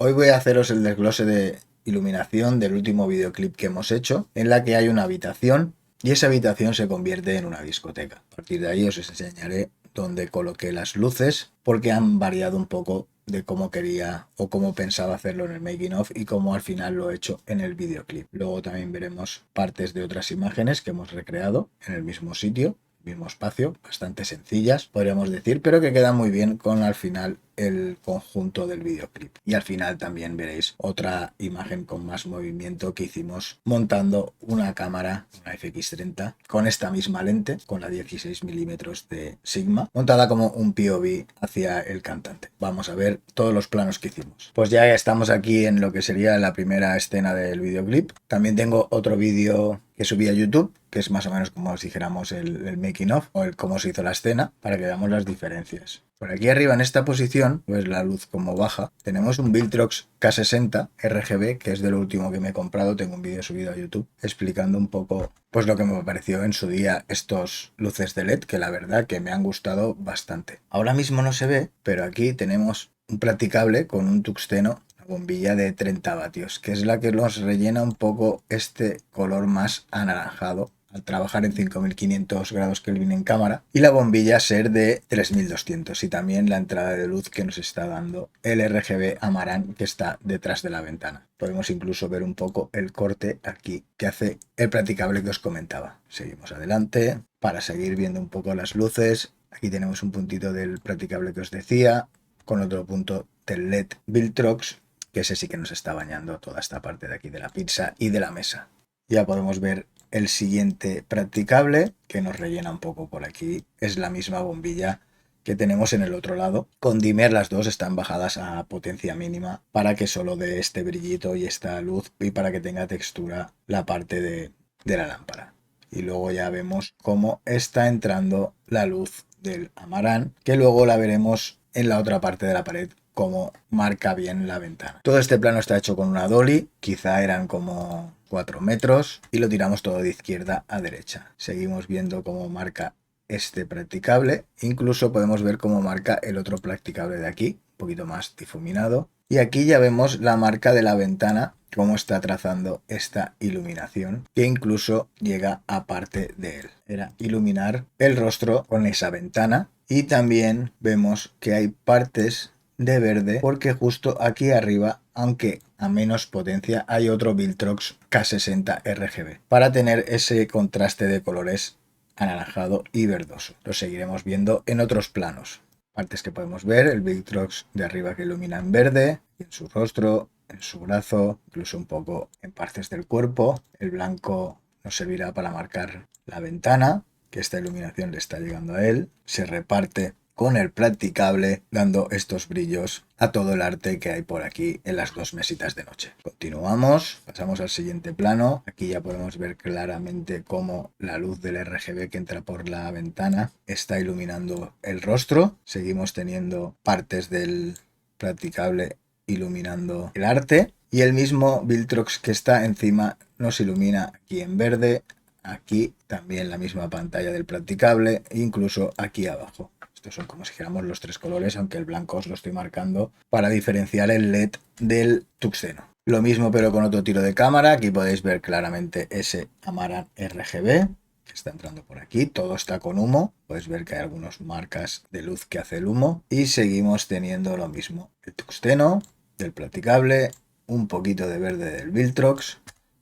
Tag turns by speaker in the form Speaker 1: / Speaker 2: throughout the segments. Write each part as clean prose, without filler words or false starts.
Speaker 1: Hoy voy a haceros el desglose de iluminación del último videoclip que hemos hecho, en la que hay una habitación y esa habitación se convierte en una discoteca. A partir de ahí os enseñaré dónde coloqué las luces, porque han variado un poco de cómo quería o cómo pensaba hacerlo en el making of y cómo al final lo he hecho en el videoclip. Luego también veremos partes de otras imágenes que hemos recreado en el mismo sitio, mismo espacio, bastante sencillas, podríamos decir, pero que quedan muy bien con al final el conjunto del videoclip. Y al final también veréis otra imagen con más movimiento que hicimos montando una cámara, una FX30, con esta misma lente, con la 16 milímetros de Sigma, montada como un POV hacia el cantante. Vamos a ver todos los planos que hicimos. Pues ya estamos aquí en lo que sería la primera escena del videoclip. También tengo otro vídeo que subí a YouTube, que es más o menos como si dijéramos el making of o el cómo se hizo la escena, para que veamos las diferencias. Por aquí arriba en esta posición, pues la luz como baja, tenemos un Viltrox K60 RGB, que es de lo último que me he comprado. Tengo un vídeo subido a YouTube explicando un poco pues lo que me pareció en su día estos luces de LED, que la verdad que me han gustado bastante. Ahora mismo no se ve, pero aquí tenemos un practicable con un tungsteno, bombilla de 30 vatios, que es la que nos rellena un poco este color más anaranjado al trabajar en 5500 grados Kelvin en cámara, y la bombilla ser de 3200, y también la entrada de luz que nos está dando el RGB Amaran que está detrás de la ventana. Podemos incluso ver un poco el corte aquí que hace el practicable que os comentaba. Seguimos adelante para seguir viendo un poco las luces. Aquí tenemos un puntito del practicable que os decía, con otro punto del LED Viltrox, que ese sí que nos está bañando toda esta parte de aquí de la pizza y de la mesa. Ya podemos ver el siguiente practicable, que nos rellena un poco por aquí. Es la misma bombilla que tenemos en el otro lado. Con dimmer las dos están bajadas a potencia mínima para que solo dé este brillito y esta luz, y para que tenga textura la parte de la lámpara. Y luego ya vemos cómo está entrando la luz del Amaran, que luego la veremos en la otra parte de la pared cómo marca bien la ventana. Todo este plano está hecho con una dolly, quizá eran como 4 metros, y lo tiramos todo de izquierda a derecha. Seguimos viendo cómo marca este practicable, incluso podemos ver cómo marca el otro practicable de aquí, un poquito más difuminado. Y aquí ya vemos la marca de la ventana, cómo está trazando esta iluminación, que incluso llega a parte de él. Era iluminar el rostro con esa ventana. Y también vemos que hay partes de verde, porque justo aquí arriba, aunque a menos potencia, hay otro Viltrox K60 RGB, para tener ese contraste de colores anaranjado y verdoso. Lo seguiremos viendo en otros planos. Partes que podemos ver, el Viltrox de arriba que ilumina en verde, en su rostro, en su brazo, incluso un poco en partes del cuerpo. El blanco nos servirá para marcar la ventana, que esta iluminación le está llegando a él. Se reparte con el practicable, dando estos brillos a todo el arte que hay por aquí en las dos mesitas de noche. Continuamos, pasamos al siguiente plano. Aquí ya podemos ver claramente cómo la luz del RGB que entra por la ventana está iluminando el rostro. Seguimos teniendo partes del practicable iluminando el arte, y el mismo Viltrox que está encima nos ilumina aquí en verde, aquí también la misma pantalla del practicable, e incluso aquí abajo. Estos son como si dijéramos los tres colores, aunque el blanco os lo estoy marcando para diferenciar el LED del tungsteno. Lo mismo pero con otro tiro de cámara. Aquí podéis ver claramente ese Amaran RGB que está entrando por aquí. Todo está con humo. Podéis ver que hay algunas marcas de luz que hace el humo. Y seguimos teniendo lo mismo. El tungsteno del practicable, un poquito de verde del Viltrox,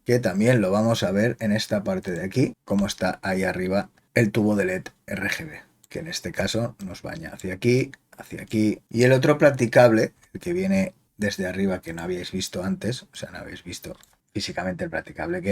Speaker 1: que también lo vamos a ver en esta parte de aquí, como está ahí arriba el tubo de LED RGB, que en este caso nos baña hacia aquí, y el otro practicable, el que viene desde arriba, que no habíais visto antes, o sea, no habéis visto físicamente el practicable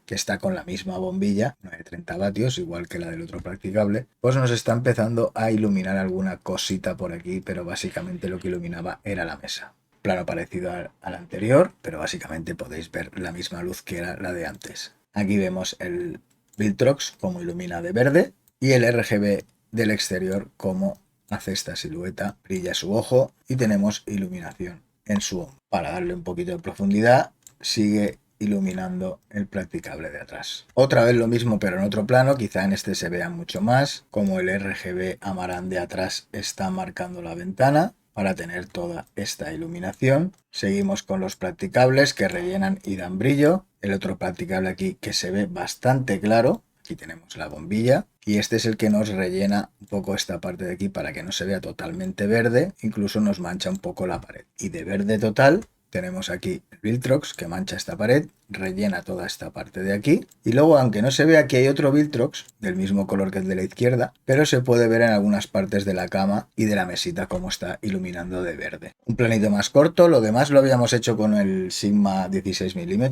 Speaker 1: que está con la misma bombilla, una de 30 vatios, igual que la del otro practicable, pues nos está empezando a iluminar alguna cosita por aquí, pero básicamente lo que iluminaba era la mesa. Plano parecido al anterior, pero básicamente podéis ver la misma luz que era la de antes. Aquí vemos el Viltrox como ilumina de verde, y el RGB del exterior como hace esta silueta, brilla su ojo, y tenemos iluminación en su hombro. Para darle un poquito de profundidad, sigue iluminando el practicable de atrás. Otra vez lo mismo pero en otro plano, quizá en este se vea mucho más, como el RGB Amaran de atrás está marcando la ventana, para tener toda esta iluminación. Seguimos con los practicables que rellenan y dan brillo. El otro practicable aquí que se ve bastante claro. Aquí tenemos la bombilla y este es el que nos rellena un poco esta parte de aquí para que no se vea totalmente verde, incluso nos mancha un poco la pared. Y de verde total tenemos aquí el Viltrox que mancha esta pared, rellena toda esta parte de aquí y luego, aunque no se vea, aquí hay otro Viltrox del mismo color que el de la izquierda, pero se puede ver en algunas partes de la cama y de la mesita cómo está iluminando de verde. Un planito más corto, lo demás lo habíamos hecho con el Sigma 16 mm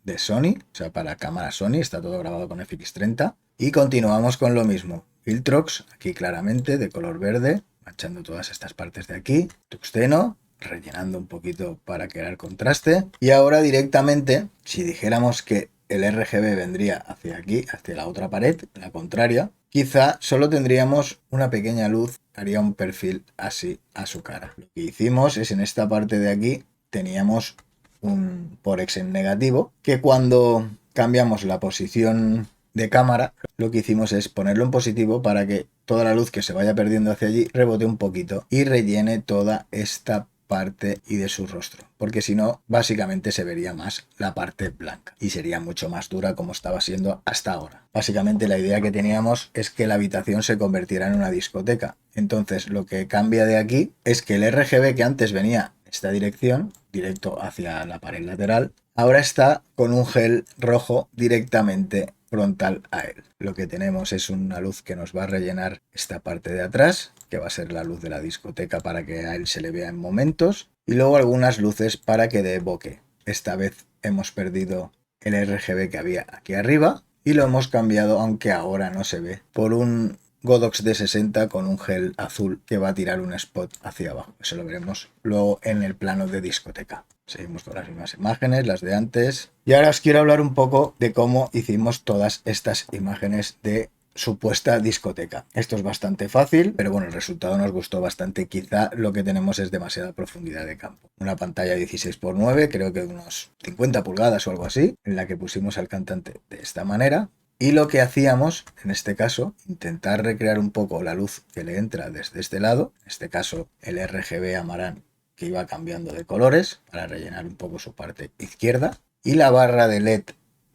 Speaker 1: de Sony, o sea, para cámara Sony, está todo grabado con FX30 y continuamos con lo mismo. Viltrox, aquí claramente de color verde, manchando todas estas partes de aquí, tuxteno, rellenando un poquito para crear contraste. Y ahora directamente, si dijéramos que el RGB vendría hacia aquí, hacia la otra pared, la contraria, quizá solo tendríamos una pequeña luz, haría un perfil así a su cara. Lo que hicimos es en esta parte de aquí, teníamos un Porex en negativo, que cuando cambiamos la posición de cámara, lo que hicimos es ponerlo en positivo para que toda la luz que se vaya perdiendo hacia allí rebote un poquito y rellene toda esta parte y de su rostro, porque si no básicamente se vería más la parte blanca y sería mucho más dura como estaba siendo hasta ahora. Básicamente la idea que teníamos es que la habitación se convirtiera en una discoteca, entonces lo que cambia de aquí es que el RGB que antes venía en esta dirección, directo hacia la pared lateral, ahora está con un gel rojo directamente frontal a él. Lo que tenemos es una luz que nos va a rellenar esta parte de atrás, que va a ser la luz de la discoteca para que a él se le vea en momentos, y luego algunas luces para que dé bokeh. Esta vez hemos perdido el RGB que había aquí arriba y lo hemos cambiado, aunque ahora no se ve, por un Godox D60 con un gel azul que va a tirar un spot hacia abajo. Eso lo veremos luego en el plano de discoteca. Seguimos con las mismas imágenes, las de antes. Y ahora os quiero hablar un poco de cómo hicimos todas estas imágenes de supuesta discoteca. Esto es bastante fácil, pero bueno, el resultado nos gustó bastante. Quizá lo que tenemos es demasiada profundidad de campo. Una pantalla 16:9, creo que unos 50 pulgadas o algo así, en la que pusimos al cantante de esta manera. Y lo que hacíamos, en este caso, intentar recrear un poco la luz que le entra desde este lado, en este caso el RGB Amaran que iba cambiando de colores para rellenar un poco su parte izquierda, y la barra de LED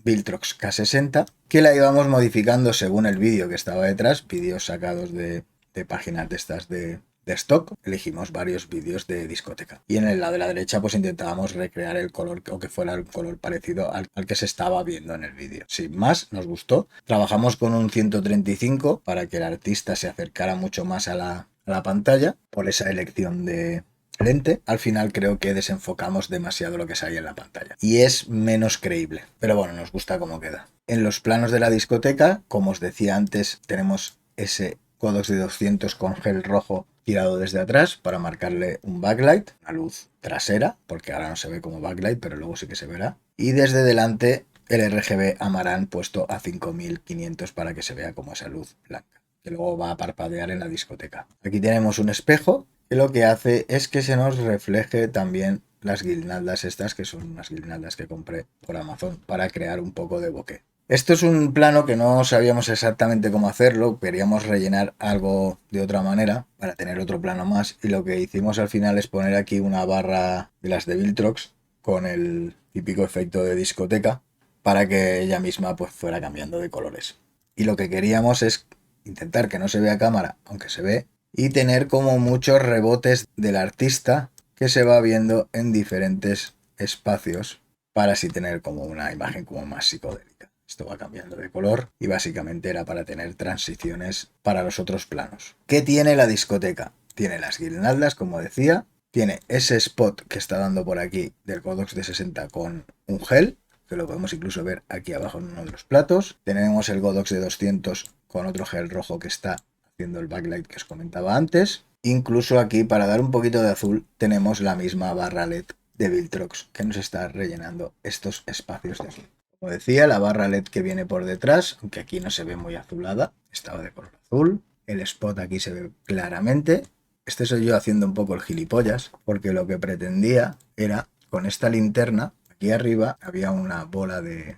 Speaker 1: Viltrox K60 que la íbamos modificando según el vídeo que estaba detrás, vídeos sacados de páginas de estas de stock. Elegimos varios vídeos de discoteca y en el lado de la derecha pues intentábamos recrear el color o que fuera un color parecido al que se estaba viendo en el vídeo. Sin más, nos gustó. Trabajamos con un 135 para que el artista se acercara mucho más a la pantalla por esa elección de lente. Al final creo que desenfocamos demasiado lo que sale en la pantalla y es menos creíble, pero bueno, nos gusta cómo queda. En los planos de la discoteca, como os decía antes, tenemos ese Godox de 200 con gel rojo tirado desde atrás para marcarle un backlight, una luz trasera, porque ahora no se ve como backlight, pero luego sí que se verá. Y desde delante el RGB Amaran puesto a 5500 para que se vea como esa luz blanca, que luego va a parpadear en la discoteca. Aquí tenemos un espejo que lo que hace es que se nos refleje también las guirnaldas estas, que son unas guirnaldas que compré por Amazon para crear un poco de bokeh. Esto es un plano que no sabíamos exactamente cómo hacerlo, queríamos rellenar algo de otra manera para tener otro plano más y lo que hicimos al final es poner aquí una barra de las de Viltrox con el típico efecto de discoteca para que ella misma pues fuera cambiando de colores. Y lo que queríamos es intentar que no se vea cámara, aunque se ve, y tener como muchos rebotes del artista que se va viendo en diferentes espacios para así tener como una imagen como más psicodélica. Esto va cambiando de color y básicamente era para tener transiciones para los otros planos. ¿Qué tiene la discoteca? Tiene las guirnaldas, como decía, tiene ese spot que está dando por aquí del Godox D60 con un gel, que lo podemos incluso ver aquí abajo en uno de los platos. Tenemos el Godox de 200 con otro gel rojo que está haciendo el backlight que os comentaba antes. Incluso aquí, para dar un poquito de azul, tenemos la misma barra LED de Viltrox que nos está rellenando estos espacios de azul. Como decía, la barra LED que viene por detrás, aunque aquí no se ve muy azulada, estaba de color azul. El spot aquí se ve claramente. Este soy yo haciendo un poco el gilipollas, porque lo que pretendía era, con esta linterna, aquí arriba había una bola de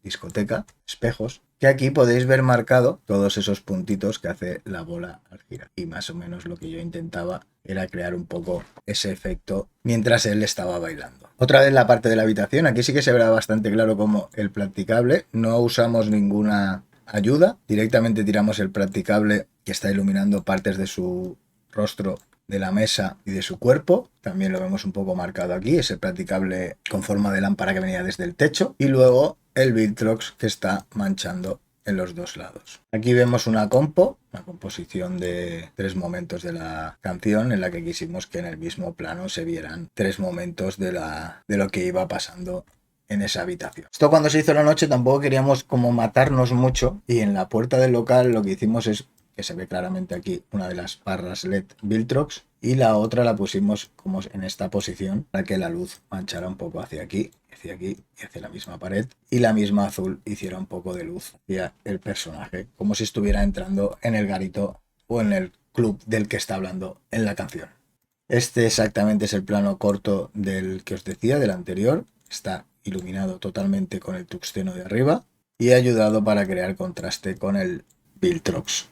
Speaker 1: discoteca, espejos, que aquí podéis ver marcado todos esos puntitos que hace la bola al girar. Y más o menos lo que yo intentaba era crear un poco ese efecto mientras él estaba bailando. Otra vez la parte de la habitación, aquí sí que se verá bastante claro como el practicable, no usamos ninguna ayuda, directamente tiramos el practicable que está iluminando partes de su rostro, de la mesa y de su cuerpo. También lo vemos un poco marcado aquí, ese practicable con forma de lámpara que venía desde el techo. Y luego el Viltrox que está manchando en los dos lados. Aquí vemos una composición de 3 momentos de la canción en la que quisimos que en el mismo plano se vieran 3 momentos de lo que iba pasando en esa habitación. Esto cuando se hizo la noche tampoco queríamos como matarnos mucho y en la puerta del local lo que hicimos es que se ve claramente aquí una de las barras LED Viltrox y la otra la pusimos como en esta posición para que la luz manchara un poco hacia aquí y hacia la misma pared y la misma azul hiciera un poco de luz hacia el personaje, como si estuviera entrando en el garito o en el club del que está hablando en la canción. Este exactamente es el plano corto del que os decía, del anterior. Está iluminado totalmente con el tuxteno de arriba y ayudado para crear contraste con el Viltrox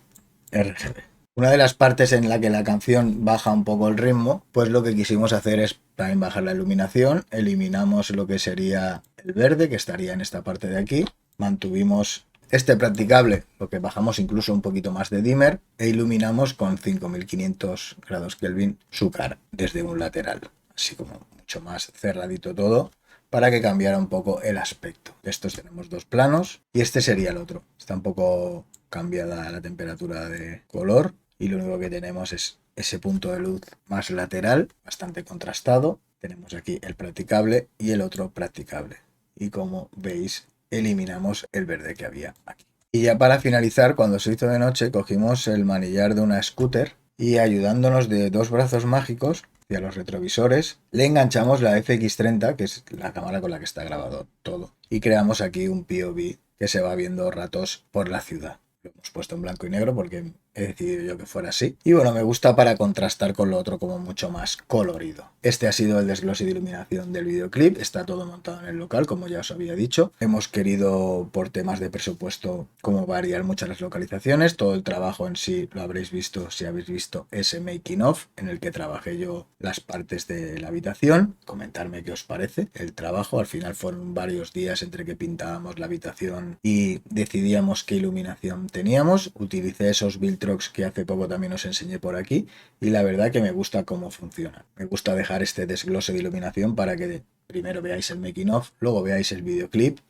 Speaker 1: RGB. Una de las partes en la que la canción baja un poco el ritmo, pues lo que quisimos hacer es también bajar la iluminación, eliminamos lo que sería el verde, que estaría en esta parte de aquí, mantuvimos este practicable, lo que bajamos incluso un poquito más de dimmer, e iluminamos con 5500 grados Kelvin su cara desde un lateral, así como mucho más cerradito todo, para que cambiara un poco el aspecto. De estos tenemos 2 planos y este sería el otro. Está un poco cambiada la temperatura de color y lo único que tenemos es ese punto de luz más lateral, bastante contrastado. Tenemos aquí el practicable y el otro practicable. Y como veis, eliminamos el verde que había aquí. Y ya para finalizar, cuando se hizo de noche, cogimos el manillar de una scooter y ayudándonos de 2 brazos mágicos hacia los retrovisores, le enganchamos la FX30, que es la cámara con la que está grabado todo. Y creamos aquí un POV que se va viendo ratos por la ciudad. Lo hemos puesto en blanco y negro porque he decidido yo que fuera así. Y bueno, me gusta para contrastar con lo otro como mucho más colorido. Este ha sido el desglose de iluminación del videoclip. Está todo montado en el local, como ya os había dicho. Hemos querido, por temas de presupuesto, como variar muchas las localizaciones. Todo el trabajo en sí lo habréis visto si habéis visto ese making of en el que trabajé yo las partes de la habitación. Comentarme qué os parece el trabajo. Al final fueron varios días entre que pintábamos la habitación y decidíamos qué iluminación teníamos. Utilicé esos Viltrox que hace poco también os enseñé por aquí y la verdad que me gusta cómo funciona. Me gusta dejar este desglose de iluminación para que primero veáis el making of, luego veáis el videoclip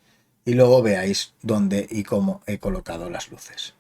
Speaker 1: y luego veáis dónde y cómo he colocado las luces.